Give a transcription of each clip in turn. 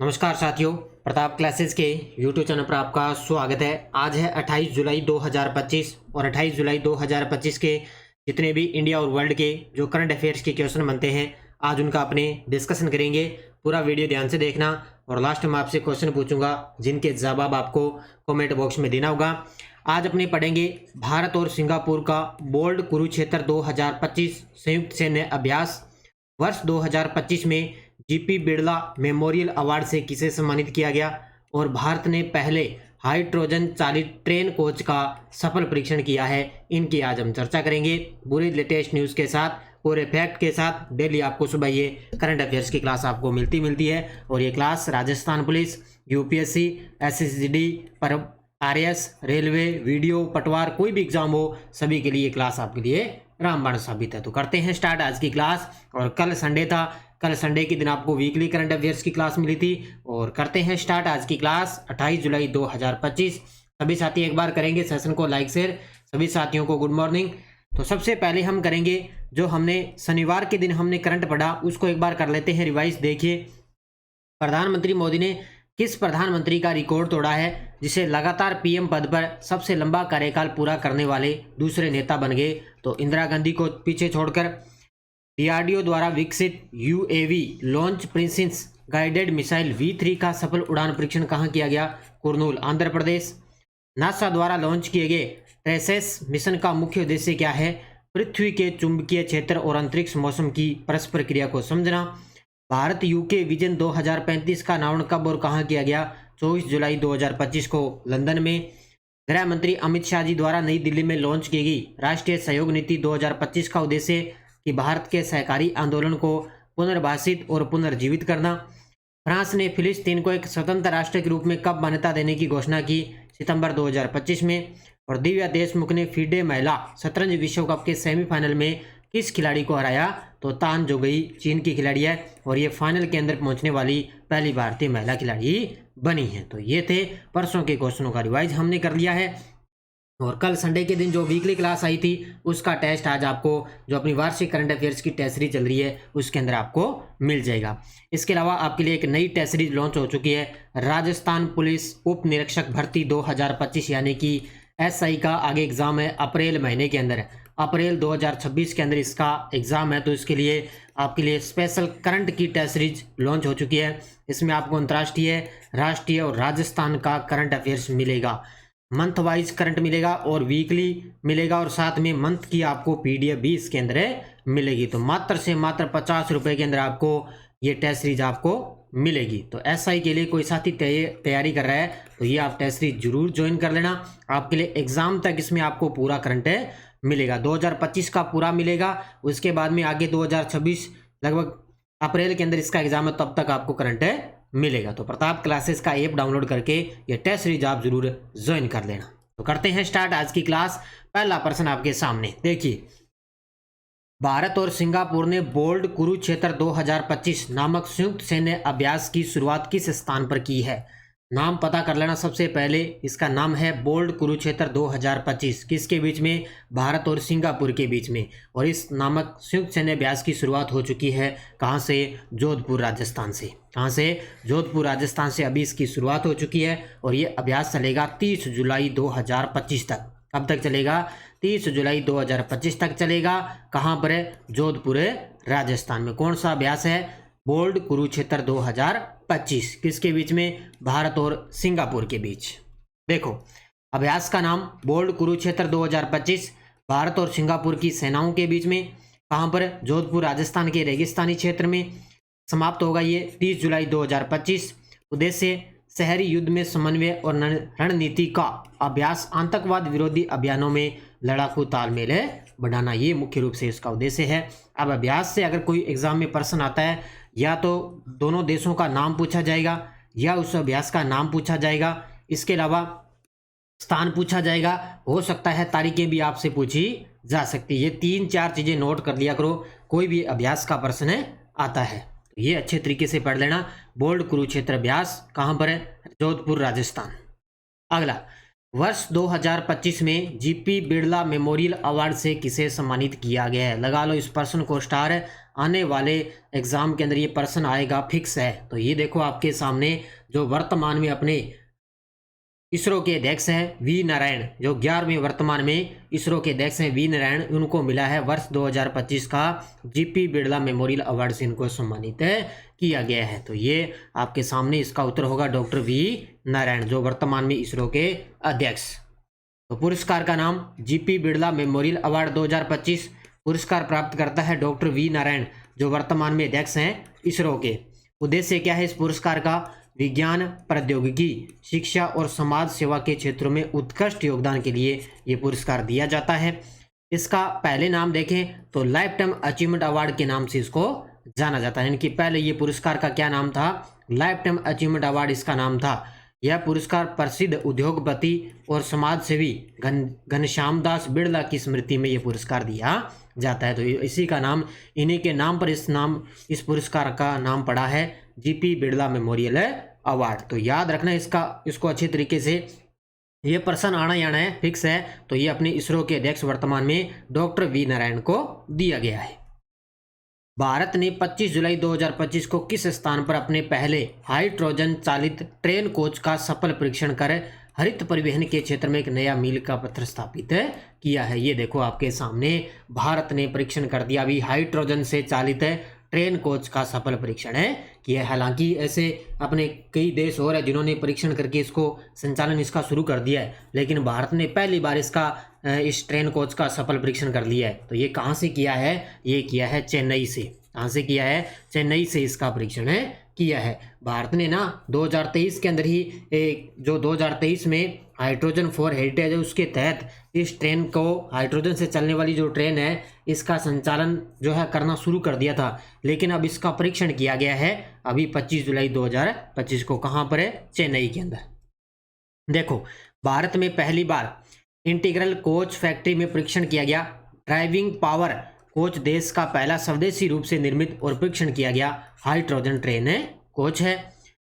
नमस्कार साथियों, प्रताप क्लासेस के YouTube चैनल पर आपका स्वागत है। आज है 28 जुलाई 2025 और 28 जुलाई 2025 के जितने भी इंडिया और वर्ल्ड के जो करंट अफेयर्स के क्वेश्चन बनते हैं, आज उनका अपने डिस्कशन करेंगे। पूरा वीडियो ध्यान से देखना और लास्ट में आपसे क्वेश्चन पूछूंगा जिनके जवाब आपको कमेंट बॉक्स में देना होगा। आज अपने पढ़ेंगे भारत और सिंगापुर का बोल्ड कुरुक्षेत्र 2025 संयुक्त सैन्य अभ्यास। वर्ष 2025 में जीपी बिरला मेमोरियल अवार्ड से किसे सम्मानित किया गया और भारत ने पहले हाइड्रोजन चालित ट्रेन कोच का सफल परीक्षण किया है। इनकी आज हम चर्चा करेंगे पूरी लेटेस्ट न्यूज़ के साथ, पूरे फैक्ट के साथ। डेली आपको सुबह ये करंट अफेयर्स की क्लास आपको मिलती है और ये क्लास राजस्थान पुलिस, यूपीएससी, एसएससीडी पर आरएस, रेलवे, वीडियो, पटवार, कोई भी एग्जाम हो, सभी के लिए क्लास आपके लिए रामबाण साबित है। तो करते हैं स्टार्ट आज की क्लास। और कल संडे था, कल संडे के दिन आपको वीकली करंट अफेयर्स की क्लास मिली थी और करते हैं स्टार्ट आज की क्लास 28 जुलाई 2025। सभी साथी एक बार करेंगे सेशन को लाइक शेयर। सभी साथियों को गुड मॉर्निंग। तो सबसे पहले हम करेंगे जो हमने शनिवार के दिन हमने करंट पढ़ा उसको एक बार कर लेते हैं रिवाइज। देखिए, प्रधानमंत्री मोदी ने किस प्रधानमंत्री का रिकॉर्ड तोड़ा है जिसे लगातार पीएम पद पर सबसे लंबा कार्यकाल पूरा करने वाले दूसरे नेता बन गए? तो इंदिरा गांधी को पीछे छोड़कर डीआरडीओ द्वारा विकसित UAV launch princess guided missile V3 का सफल उड़ान परीक्षण कहाँ किया गया? कुर्नूल, आंध्र प्रदेश। नासा द्वारा लॉन्च किए गए ट्रेसेस मिशन का मुख्य उद्देश्य क्या है? पृथ्वी के चुंबकीय क्षेत्र और अंतरिक्ष मौसम की परस्पर क्रिया को समझना। भारत यूके विजन 2035 का अनावरण कब और कहाँ किया गया? 24 जुलाई 2025 को लंदन में। गृह मंत्री अमित शाह जी द्वारा नई दिल्ली में लॉन्च की गई राष्ट्रीय सहयोग नीति 2025 का उद्देश्य कि भारत के सहकारी आंदोलन को पुनर्भाषित और पुनर्जीवित करना। फ्रांस ने फिलिस्तीन को एक स्वतंत्र राष्ट्र के रूप में कब मान्यता देने की घोषणा की? सितंबर 2025 में। और दिव्या देशमुख ने फीडे महिला शतरंज विश्व कप के सेमीफाइनल में किस खिलाड़ी को हराया? तो तान जोगई चीन की खिलाड़ी है और ये फाइनल के अंदर पहुंचने वाली पहली भारतीय महिला खिलाड़ी बनी है। तो ये थे परसों के क्वेश्चनों का रिवाइज हमने कर लिया है। और कल संडे के दिन जो वीकली क्लास आई थी उसका टेस्ट आज आपको जो अपनी वार्षिक करंट अफेयर्स की टेस्ट सीरीज चल रही है उसके अंदर आपको मिल जाएगा। इसके अलावा आपके लिए एक नई टेस्ट सीरीज लॉन्च हो चुकी है, राजस्थान पुलिस उप निरीक्षक भर्ती 2025, यानी कि एसआई का आगे एग्जाम है अप्रैल महीने के अंदर, अप्रैल 2026 के अंदर इसका एग्जाम है। तो इसके लिए आपके लिए स्पेशल करंट की टेस्ट सीरीज लॉन्च हो चुकी है। इसमें आपको अंतर्राष्ट्रीय, राष्ट्रीय और राजस्थान का करंट अफेयर्स मिलेगा, मंथ वाइज करंट मिलेगा और वीकली मिलेगा और साथ में मंथ की आपको पीडीएफ भी इसके अंदर मिलेगी। तो मात्र से मात्र 50 रुपये के अंदर आपको ये टेस्ट सीरीज आपको मिलेगी। तो एसआई के लिए कोई साथी तैयारी कर रहा है तो ये आप टेस्ट सीरीज जरूर ज्वाइन कर लेना। आपके लिए एग्जाम तक इसमें आपको पूरा करंट मिलेगा, 2025 का पूरा मिलेगा। उसके बाद में आगे 2026 लगभग अप्रैल के अंदर इसका एग्जाम है, तब तक आपको करंट मिलेगा। तो प्रताप क्लासेस का ऐप डाउनलोड करके ये टेस्ट सीरीज आप जरूर ज्वाइन कर लेना। तो करते हैं स्टार्ट आज की क्लास। पहला प्रश्न आपके सामने देखिए, भारत और सिंगापुर ने बोल्ड कुरुक्षेत्र 2025 नामक संयुक्त सैन्य अभ्यास की शुरुआत किस स्थान पर की है? नाम पता कर लेना सबसे पहले। इसका नाम है बोल्ड कुरुक्षेत्र 2025, किसके बीच में? भारत और सिंगापुर के बीच में। और इस नामक संयुक्त सैन्य अभ्यास की शुरुआत हो चुकी है कहाँ से? जोधपुर राजस्थान से। कहाँ से? जोधपुर राजस्थान से अभी इसकी शुरुआत हो चुकी है और ये अभ्यास चलेगा 30 जुलाई 2025 तक। कब तक चलेगा? 30 जुलाई 2025 तक चलेगा। कहाँ पर है? जोधपुर राजस्थान में। कौन सा अभ्यास है? बोल्ड कुरुक्षेत्र 2025, किसके बीच में? भारत और सिंगापुर के बीच। देखो, अभ्यास का नाम बोल्ड कुरुक्षेत्र 2025 भारत और सिंगापुर की सेनाओं के बीच में। कहाँ पर? जोधपुर राजस्थान के रेगिस्तानी क्षेत्र में समाप्त होगा ये 30 जुलाई 2025। उद्देश्य शहरी युद्ध में समन्वय और रणनीति का अभ्यास, आतंकवाद विरोधी अभियानों में लड़ाकू तालमेल बढ़ाना, ये मुख्य रूप से इसका उद्देश्य है। अब अभ्यास से अगर कोई एग्जाम में प्रश्न आता है, या तो दोनों देशों का नाम पूछा जाएगा या उस अभ्यास का नाम पूछा जाएगा। इसके अलावा स्थान पूछा जाएगा, हो सकता है तारीखें भी आपसे पूछी जा सकती है। ये 3-4 चीजें नोट कर लिया करो, कोई भी अभ्यास का प्रश्न आता है ये अच्छे तरीके से पढ़ लेना। बोल्ड कुरुक्षेत्र अभ्यास कहाँ पर है? जोधपुर राजस्थान। अगला, वर्ष 2025 में जीपी बिरला मेमोरियल अवार्ड से किसे सम्मानित किया गया है? लगा लो इस प्रश्न को स्टार, आने वाले एग्जाम के अंदर ये प्रश्न आएगा, फिक्स है। तो ये देखो आपके सामने जो वर्तमान में अपने इसरो के अध्यक्ष हैं वी नारायण, जो 11वें वर्तमान में इसरो के अध्यक्ष हैं वी नारायण, उनको मिला है वर्ष 2025 का जीपी बिरला मेमोरियल अवार्ड से इनको सम्मानित किया गया है। तो ये आपके सामने इसका उत्तर होगा डॉक्टर वी नारायण, जो वर्तमान में इसरो के अध्यक्ष। तो पुरस्कार का नाम जीपी बिरला मेमोरियल अवार्ड 2025, पुरस्कार प्राप्त करता है डॉक्टर वी नारायण, जो वर्तमान में अध्यक्ष हैं इसरो के। उद्देश्य क्या है इस पुरस्कार का? विज्ञान, प्रौद्योगिकी, शिक्षा और समाज सेवा के क्षेत्रों में उत्कृष्ट योगदान के लिए ये पुरस्कार दिया जाता है। इसका पहले नाम देखें तो लाइफ टाइम अचीवमेंट अवार्ड के नाम से इसको जाना जाता है। इनकी पहले ये पुरस्कार का क्या नाम था? लाइफ टाइम अचीवमेंट अवार्ड इसका नाम था। यह पुरस्कार प्रसिद्ध उद्योगपति और समाजसेवी घनश्याम दास बिरला की स्मृति में यह पुरस्कार दिया जाता है। तो इसी का नाम, इन्हीं के नाम पर इस पुरस्कार का नाम पड़ा है जीपी बिरला मेमोरियल अवार्ड। तो याद रखना इसको अच्छे तरीके से, ये प्रश्न आना ही आना है, फिक्स है। तो ये अपने इसरो के अध्यक्ष वर्तमान में डॉक्टर वी नारायण को दिया गया है। भारत ने 25 जुलाई 2025 को किस स्थान पर अपने पहले हाइड्रोजन चालित ट्रेन कोच का सफल परीक्षण कर हरित परिवहन के क्षेत्र में एक नया मील का पत्थर स्थापित किया है? ये देखो आपके सामने भारत ने परीक्षण कर दिया अभी हाइड्रोजन से चालित ट्रेन कोच का सफल परीक्षण किया। हालांकि ऐसे अपने कई देश और है जिन्होंने परीक्षण करके इसको संचालन इसका शुरू कर दिया है, लेकिन भारत ने पहली बार इस ट्रेन कोच का सफल परीक्षण कर लिया है। तो ये कहाँ से किया है? ये किया है चेन्नई से। कहाँ से किया है? चेन्नई से इसका परीक्षण किया है। भारत ने ना 2023 के अंदर ही जो 2023 में हाइड्रोजन फॉर हेरिटेज है उसके तहत इस ट्रेन को, हाइड्रोजन से चलने वाली जो ट्रेन है, इसका संचालन जो है करना शुरू कर दिया था। लेकिन अब इसका परीक्षण किया गया है अभी 25 जुलाई 2025 को। कहाँ पर है? चेन्नई के अंदर। देखो भारत में पहली बार इंटीग्रल कोच फैक्ट्री में परीक्षण किया गया। ड्राइविंग पावर कोच देश का पहला स्वदेशी रूप से निर्मित और परीक्षण किया गया हाइड्रोजन ट्रेन कोच है।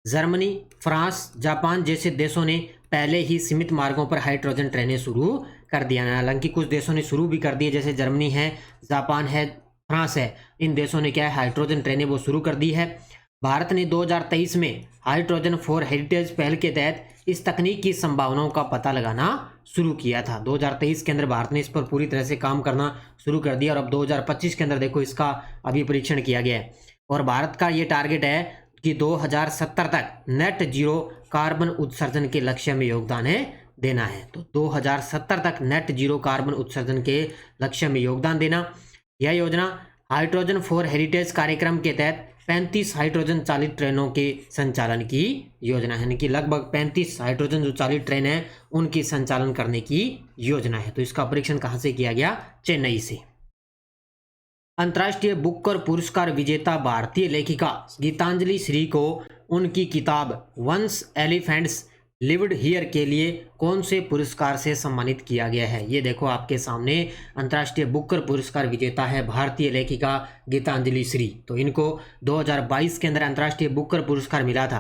जर्मनी, फ्रांस, जापान जैसे देशों ने पहले ही सीमित मार्गों पर हाइड्रोजन ट्रेनें शुरू कर दिया। हालांकि कुछ देशों ने शुरू भी कर दिए, जैसे जर्मनी है, जापान है, फ्रांस है, इन देशों ने क्या है हाइड्रोजन ट्रेनें वो शुरू कर दी है। भारत ने 2023 में हाइड्रोजन फॉर हेरिटेज पहल के तहत इस तकनीक की संभावनाओं का पता लगाना शुरू किया था। 2023 के अंदर भारत ने इस पर पूरी तरह से काम करना शुरू कर दिया और अब 2025 के अंदर देखो इसका अभी परीक्षण किया गया है। और भारत का ये टारगेट है कि 2070 तक नेट जीरो कार्बन उत्सर्जन के लक्ष्य में योगदान देना है। तो 2070 तक नेट जीरो कार्बन उत्सर्जन के लक्ष्य में योगदान देना। यह योजना हाइड्रोजन फॉर हेरिटेज कार्यक्रम के तहत 35 हाइड्रोजन चालित ट्रेनों के संचालन की योजना है, यानी कि लगभग 35 हाइड्रोजन जो चालित ट्रेन है उनकी संचालन करने की योजना है। तो इसका परीक्षण कहाँ से किया गया? चेन्नई से। अंतर्राष्ट्रीय बुकर पुरस्कार विजेता भारतीय लेखिका गीतांजलि श्री को उनकी किताब वंस एलिफेंट्स लिव्ड हियर के लिए कौन से पुरस्कार से सम्मानित किया गया है? ये देखो आपके सामने अंतर्राष्ट्रीय बुकर पुरस्कार विजेता है भारतीय लेखिका गीतांजलि श्री। तो इनको 2022 के अंदर अंतर्राष्ट्रीय बुकर पुरस्कार मिला था।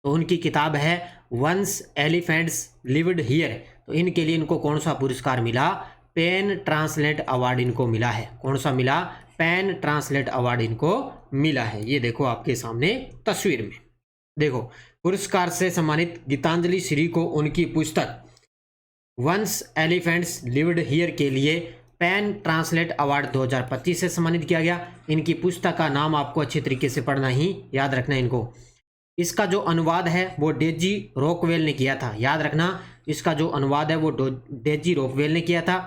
तो उनकी किताब है वंस एलिफेंट्स लिव्ड हियर। तो इनके लिए इनको कौन सा पुरस्कार मिला? पेन ट्रांसलेट अवार्ड इनको मिला है। कौन सा मिला? पेन ट्रांसलेट अवार्ड इनको मिला है। ये देखो आपके सामने तस्वीर में देखो, पुरस्कार से सम्मानित गीतांजलि श्री को उनकी पुस्तक वंस एलिफेंट्स लिव्ड हियर के लिए पेन ट्रांसलेट अवार्ड 2025 से सम्मानित किया गया। इनकी पुस्तक का नाम आपको अच्छे तरीके से पढ़ना ही याद रखना इनको। इसका जो अनुवाद है वो डेजी रॉकवेल ने किया था। याद रखना, इसका जो अनुवाद है वो डेजी रॉकवेल ने किया था।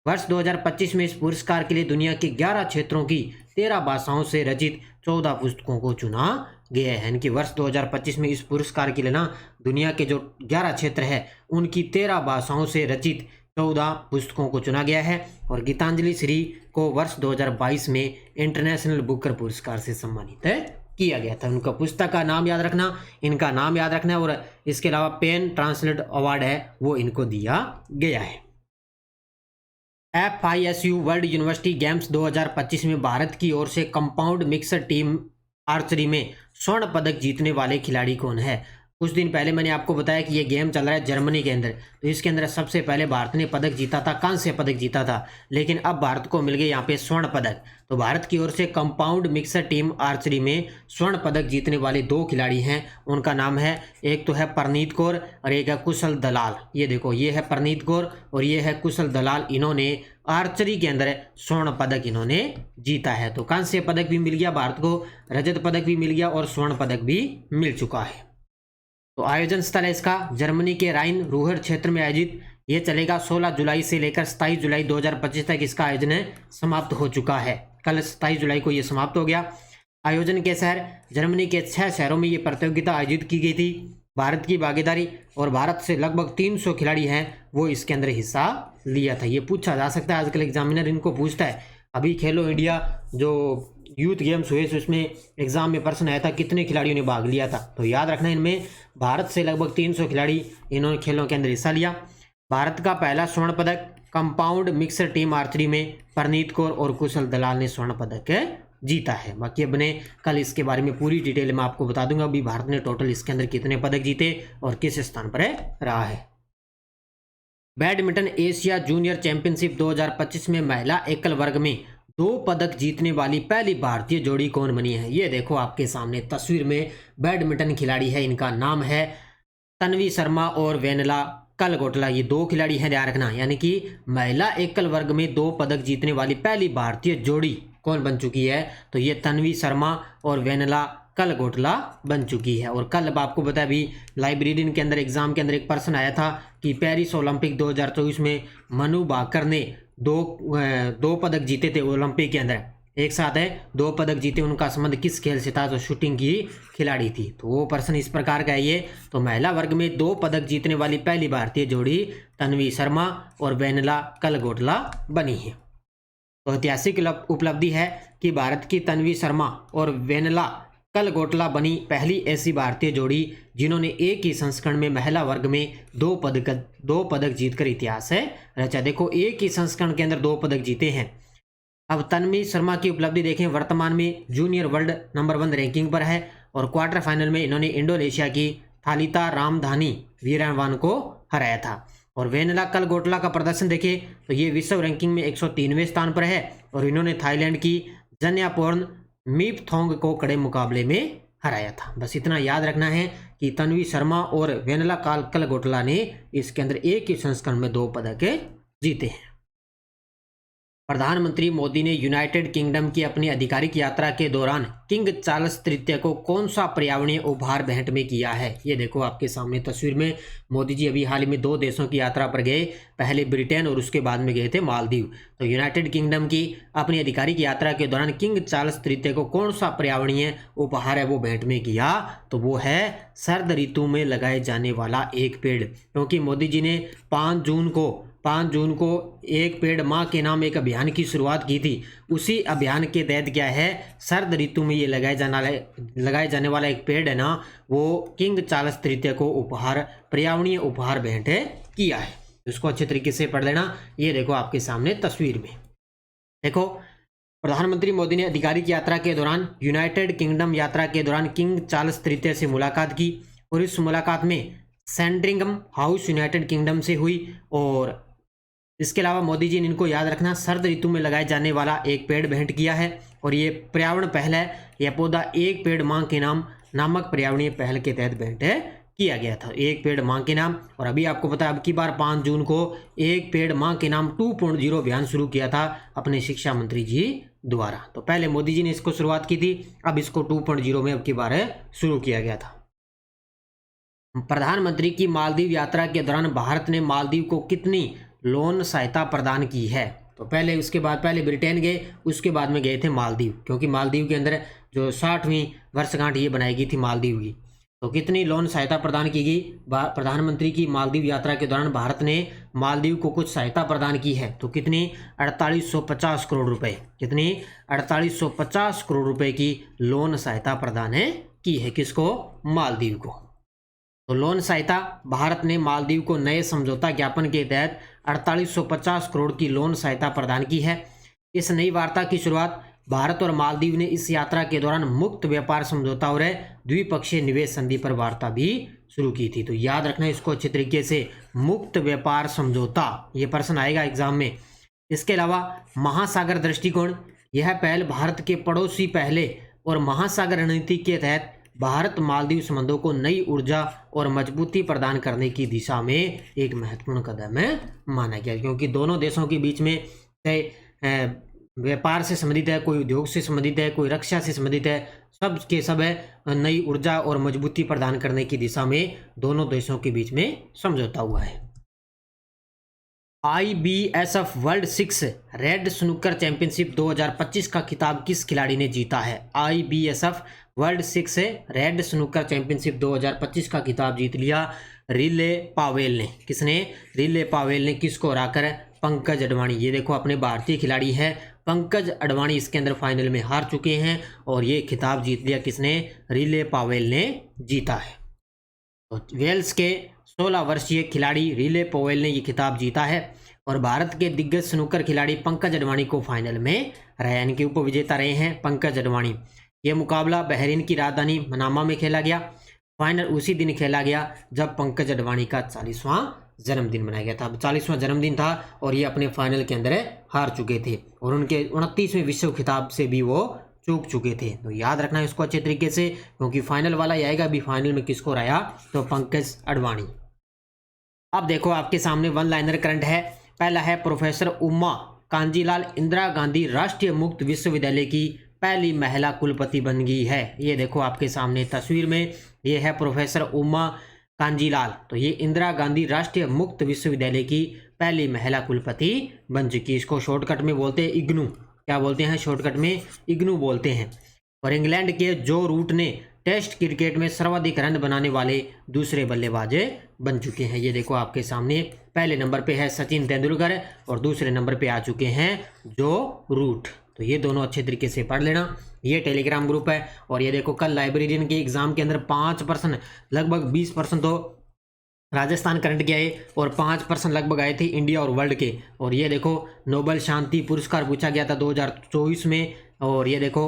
वर्ष 2025 में इस पुरस्कार के लिए दुनिया के 11 क्षेत्रों की 13 भाषाओं से रचित 14 पुस्तकों को चुना गया है। यानी कि वर्ष 2025 में इस पुरस्कार के लिए ना दुनिया के जो 11 क्षेत्र है उनकी 13 भाषाओं से रचित 14 पुस्तकों को चुना गया है। और गीतांजलि श्री को वर्ष 2022 में इंटरनेशनल बुकर पुरस्कार से सम्मानित किया गया था। उनका पुस्तक का नाम याद रखना, इनका नाम याद रखना, और इसके अलावा पेन ट्रांसलेट अवार्ड है वो इनको दिया गया है। FISU वर्ल्ड यूनिवर्सिटी गेम्स 2025 में भारत की ओर से कंपाउंड मिक्सर टीम आर्चरी में स्वर्ण पदक जीतने वाले खिलाड़ी कौन है? कुछ दिन पहले मैंने आपको बताया कि ये गेम चल रहा है जर्मनी के अंदर, तो इसके अंदर सबसे पहले भारत ने पदक जीता था, कांस्य पदक जीता था, लेकिन अब भारत को मिल गए यहाँ पे स्वर्ण पदक। तो भारत की ओर से कंपाउंड मिक्सर टीम आर्चरी में स्वर्ण पदक जीतने वाले 2 खिलाड़ी हैं, उनका नाम है, एक तो है परनीत कौर और एक है कुशल दलाल। ये देखो, ये है परनीत कौर और ये है कुशल दलाल, इन्होंने आर्चरी के अंदर स्वर्ण पदक इन्होंने जीता है। तो कांस्य पदक भी मिल गया भारत को, रजत पदक भी मिल गया और स्वर्ण पदक भी मिल चुका है। तो आयोजन स्थल है इसका जर्मनी के राइन रूहर क्षेत्र में आयोजित, ये चलेगा 16 जुलाई से लेकर 27 जुलाई 2025 तक इसका आयोजन समाप्त हो चुका है। कल 27 जुलाई को ये समाप्त हो गया। आयोजन के शहर जर्मनी के 6 शहरों में ये प्रतियोगिता आयोजित की गई थी। भारत की भागीदारी और भारत से लगभग 300 खिलाड़ी हैं वो इसके अंदर हिस्सा लिया था। ये पूछा जा सकता है, आजकल एग्जामिनर इनको पूछता है, अभी खेलो इंडिया जो यूथ गेम्स हुए तो उसमें एग्जाम में प्रश्न आया था कितने खिलाड़ियों ने भाग लिया था, तो याद रखना इनमें भारत से लगभग 300 खिलाड़ी इन्होंने खेलों के अंदर हिस्सा लिया। भारत का पहला स्वर्ण पदक कंपाउंड मिक्सर टीम आर्चरी में परनीत कौर और कुशल दलाल ने स्वर्ण पदक जीता है। बाकी अपने कल इसके बारे में पूरी डिटेल में आपको बता दूंगा अभी भारत ने टोटल इसके अंदर कितने पदक जीते और किस स्थान पर रहा है। बैडमिंटन एशिया जूनियर चैंपियनशिप 2025 में महिला एकल वर्ग में 2 पदक जीतने वाली पहली भारतीय जोड़ी कौन बनी है। ये देखो आपके सामने तस्वीर में बैडमिंटन खिलाड़ी है, इनका नाम है तन्वी शर्मा और वेनला कलगोटला। ये 2 खिलाड़ी हैं, ध्यान रखना, यानी कि महिला एकल वर्ग में 2 पदक जीतने वाली पहली भारतीय जोड़ी कौन बन चुकी है, तो ये तन्वी शर्मा और वेनला कलगोटला बन चुकी है। और कल अब आपको बताया भी लाइब्रेरियन के अंदर एग्जाम के अंदर एक प्रश्न आया था कि पेरिस ओलंपिक 2024 में मनु भाकर ने दो पदक जीते थे ओलंपिक के अंदर, एक साथ है 2 पदक जीते, उनका संबंध किस खेल से था, तो शूटिंग की खिलाड़ी थी। तो वो प्रश्न इस प्रकार का है ये। तो महिला वर्ग में 2 पदक जीतने वाली पहली भारतीय जोड़ी तन्वी शर्मा और वेनला कलगोटला बनी है। तो ऐतिहासिक उपलब्धि है कि भारत की तन्वी शर्मा और वेनला कलगोटला बनी पहली ऐसी भारतीय जोड़ी जिन्होंने एक ही संस्करण में महिला वर्ग में 2 पदक जीतकर इतिहास रचा। देखो, एक ही संस्करण के अंदर 2 पदक जीते हैं। अब तन्वी शर्मा की उपलब्धि देखें, वर्तमान में जूनियर वर्ल्ड नंबर 1 रैंकिंग पर है और क्वार्टर फाइनल में इन्होंने इंडोनेशिया की थालिता रामधानी वीरांगना को हराया था। और वेनला कलगोटला का प्रदर्शन देखें तो ये विश्व रैंकिंग में 103वें स्थान पर है और इन्होंने थाईलैंड की जन्यापोर्न मीपथोंग को कड़े मुकाबले में हराया था। बस इतना याद रखना है कि तन्वी शर्मा और वेनला कलगोटला ने इसके अंदर एक ही संस्करण में 2 पदक जीते हैं। प्रधानमंत्री मोदी ने यूनाइटेड किंगडम की अपनी आधिकारिक यात्रा के दौरान किंग चार्ल्स तृतीय को कौन सा पर्यावरणीय उपहार भेंट में किया है। ये देखो आपके सामने तस्वीर में, मोदी जी अभी हाल ही में 2 देशों की यात्रा पर गए, पहले ब्रिटेन और उसके बाद में गए थे मालदीव। तो यूनाइटेड किंगडम की अपनी आधिकारिक यात्रा के दौरान किंग चार्ल्स तृतीय को कौन सा पर्यावरणीय उपहार है वो भेंट में किया, तो वो है सर्द ऋतु में लगाए जाने वाला एक पेड़। क्योंकि मोदी जी ने 5 जून को एक पेड़ माँ के नाम एक अभियान की शुरुआत की थी। उसी अभियान के तहत क्या है, सर्द ऋतु में ये लगाए जाने वाला एक पेड़ है ना, वो किंग चार्ल्स तृतीय को पर्यावरणीय उपहार भेंट किया है। इसको अच्छे तरीके से पढ़ लेना। ये देखो आपके सामने तस्वीर में, देखो प्रधानमंत्री मोदी ने आधिकारिक यात्रा के दौरान यूनाइटेड किंगडम यात्रा के दौरान किंग चार्ल्स तृतीय से मुलाकात की और इस मुलाकात में सैंड्रिंगम हाउस यूनाइटेड किंगडम से हुई। और इसके अलावा मोदी जी ने इनको याद रखना सर्द ऋतु में लगाए जाने वाला एक पेड़ भेंट किया है और ये पर्यावरण पहल है। यह पौधा एक पेड़ माँ के नाम नामक पर्यावरणीय पहल के तहत भेंट किया गया था, एक पेड़ माँ के नाम। और अभी आपको पता है अब की बार 5 जून को एक पेड़ माँ के नाम 2.0 अभियान शुरू किया था अपने शिक्षा मंत्री जी द्वारा। तो पहले मोदी जी ने इसको शुरुआत की थी, अब इसको 2.0 में अब की बार शुरू किया गया था। प्रधानमंत्री की मालदीव यात्रा के दौरान भारत ने मालदीव को कितनी लोन सहायता प्रदान की है, तो पहले ब्रिटेन गए, उसके बाद में गए थे मालदीव, क्योंकि मालदीव के अंदर जो 60वीं वर्षगांठ ये बनाई गई थी मालदीव की। तो कितनी लोन सहायता प्रदान की गई प्रधानमंत्री की मालदीव यात्रा के दौरान भारत ने मालदीव को कुछ सहायता प्रदान की है, तो कितनी 4850 करोड़ रुपए, कितनी 4850 करोड़ रुपए की लोन सहायता प्रदान की है, किसको, मालदीव को। तो लोन सहायता भारत ने मालदीव को नए समझौता ज्ञापन के तहत 4850 करोड़ की लोन सहायता प्रदान की है। इस नई वार्ता की शुरुआत भारत और मालदीव ने इस यात्रा के दौरान मुक्त व्यापार समझौता और द्विपक्षीय निवेश संधि पर वार्ता भी शुरू की थी। तो याद रखना इसको अच्छे तरीके से, मुक्त व्यापार समझौता, ये प्रश्न आएगा एग्जाम में। इसके अलावा महासागर दृष्टिकोण, यह पहल भारत के पड़ोसी पहले और महासागर रणनीति के तहत भारत मालदीव संबंधों को नई ऊर्जा और मजबूती प्रदान करने की दिशा में एक महत्वपूर्ण कदम है माना गया, क्योंकि दोनों देशों के बीच में व्यापार से संबंधित है, कोई उद्योग से संबंधित है, कोई रक्षा से संबंधित है, सब के सब है नई ऊर्जा और मजबूती प्रदान करने की दिशा में दोनों देशों के बीच में समझौता हुआ है। IBSF world 6 red snooker championship 2025 का खिताब किस खिलाड़ी ने जीता है? IBSF world 6 red snooker championship 2025 का खिताब जीत लिया रिले पावेल ने। किसने? रिले पावेल ने। किसको हराकर? पंकज अडवाणी। ये देखो अपने भारतीय खिलाड़ी है पंकज अडवाणी, इसके अंदर फाइनल में हार चुके हैं और ये खिताब जीत लिया किसने? रिले पावेल ने जीता है। तो वेल्स के 16 वर्षीय खिलाड़ी रिले पावेल ने ये खिताब जीता है और भारत के दिग्गज स्नूकर खिलाड़ी पंकज अडवाणी को फाइनल में हराया, यानी कि उपविजेता रहे हैं पंकज अडवाणी। ये मुकाबला बहरीन की राजधानी मनामा में खेला गया। फाइनल उसी दिन खेला गया जब पंकज अडवाणी का 40वां जन्मदिन मनाया गया था। 40वां जन्मदिन था और ये अपने फाइनल के अंदर हार चुके थे और उनके 29वें विश्व खिताब से भी वो चूक चुके थे। तो याद रखना इसको अच्छे तरीके से, क्योंकि फाइनल वाला आएगा अभी। फाइनल में किसको हराया? तो पंकज अडवाणी। अब देखो आपके सामने वन लाइनर करंट है। पहला है प्रोफेसर उमा कांजीलाल इंदिरा गांधी राष्ट्रीय मुक्त विश्वविद्यालय की पहली महिला कुलपति बन गई है। ये देखो आपके सामने तस्वीर में, ये है प्रोफेसर उमा कांजीलाल। तो ये इंदिरा गांधी राष्ट्रीय मुक्त विश्वविद्यालय की पहली महिला कुलपति बन चुकी। इसको शॉर्टकट में बोलते हैं इग्नू। क्या बोलते हैं? शॉर्टकट में इग्नू बोलते हैं। और इंग्लैंड के जो रूट ने टेस्ट क्रिकेट में सर्वाधिक रन बनाने वाले दूसरे बल्लेबाज बन चुके हैं। ये देखो आपके सामने, पहले नंबर पे है सचिन तेंदुलकर और दूसरे नंबर पे आ चुके हैं जो रूट। तो ये दोनों अच्छे तरीके से पढ़ लेना। ये टेलीग्राम ग्रुप है और ये देखो कल लाइब्रेरियन के एग्जाम के अंदर 5% लगभग 20% तो राजस्थान करंट के आए और 5% लगभग आए थे इंडिया और वर्ल्ड के। और ये देखो नोबेल शांति पुरस्कार पूछा गया था 2024 में। और ये देखो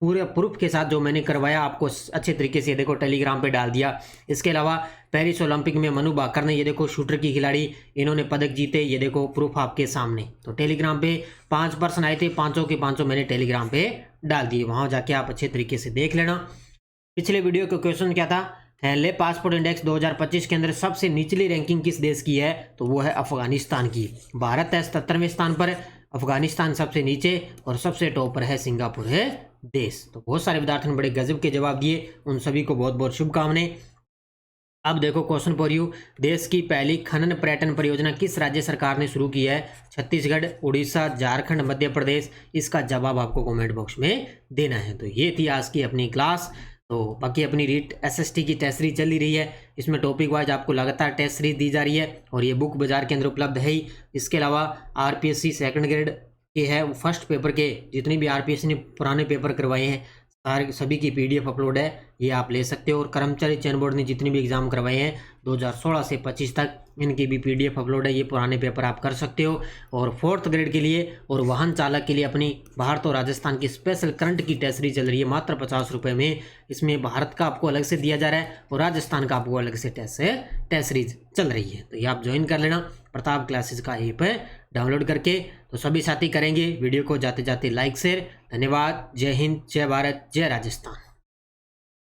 पूरे प्रूफ के साथ जो मैंने करवाया आपको अच्छे तरीके से देखो टेलीग्राम पे डाल दिया। इसके अलावा पेरिस ओलंपिक में मनु भाकर ने, ये देखो शूटर की खिलाड़ी, इन्होंने पदक जीते। ये देखो प्रूफ आपके सामने। तो टेलीग्राम पे 5% आए थे, 5 के 5 मैंने टेलीग्राम पे डाल दिए, वहाँ जाके आप अच्छे तरीके से देख लेना। पिछले वीडियो का क्वेश्चन क्या था? ले पासपोर्ट इंडेक्स 2025 के अंदर सबसे निचली रैंकिंग किस देश की है? तो वो है अफगानिस्तान की। भारत है 77वें स्थान पर, अफगानिस्तान सबसे नीचे और सबसे टॉप पर है सिंगापुर है देश। तो बहुत सारे विद्यार्थियों ने बड़े गजब के जवाब दिए, उन सभी को बहुत बहुत शुभकामनाएं। अब देखो क्वेश्चन फॉर यू, देश की पहली खनन पर्यटन परियोजना किस राज्य सरकार ने शुरू की है? छत्तीसगढ़, उड़ीसा, झारखंड, मध्य प्रदेश। इसका जवाब आपको कमेंट बॉक्स में देना है। तो ये थी आज की अपनी क्लास। तो बाकी अपनी रीट SST की टेस्ट सीरीज चल ही रही है, इसमें टॉपिक वाइज आपको लगातार टेस्ट सीरीज दी जा रही है और ये बुक बाजार के अंदर उपलब्ध है ही। इसके अलावा RPSC सेकंड ग्रेड के है फर्स्ट पेपर के जितने भी RPSC ने पुराने पेपर करवाए हैं सारे सभी की PDF अपलोड है, ये आप ले सकते हो। और कर्मचारी चयन बोर्ड ने जितने भी एग्जाम करवाए हैं 2016 से 25 तक, इनकी भी PDF अपलोड है, ये पुराने पेपर आप कर सकते हो। और 4th ग्रेड के लिए और वाहन चालक के लिए अपनी भारत और राजस्थान की स्पेशल करंट की टेस्ट सीरीज चल रही है मात्र 50 रुपये में। इसमें भारत का आपको अलग से दिया जा रहा है और राजस्थान का आपको अलग से टेस्ट सीरीज चल रही है। तो ये आप ज्वाइन कर लेना प्रताप क्लासेस का ऐप है डाउनलोड करके। तो सभी साथी करेंगे वीडियो को जाते जाते लाइक शेयर। धन्यवाद। जय हिंद, जय भारत, जय राजस्थान।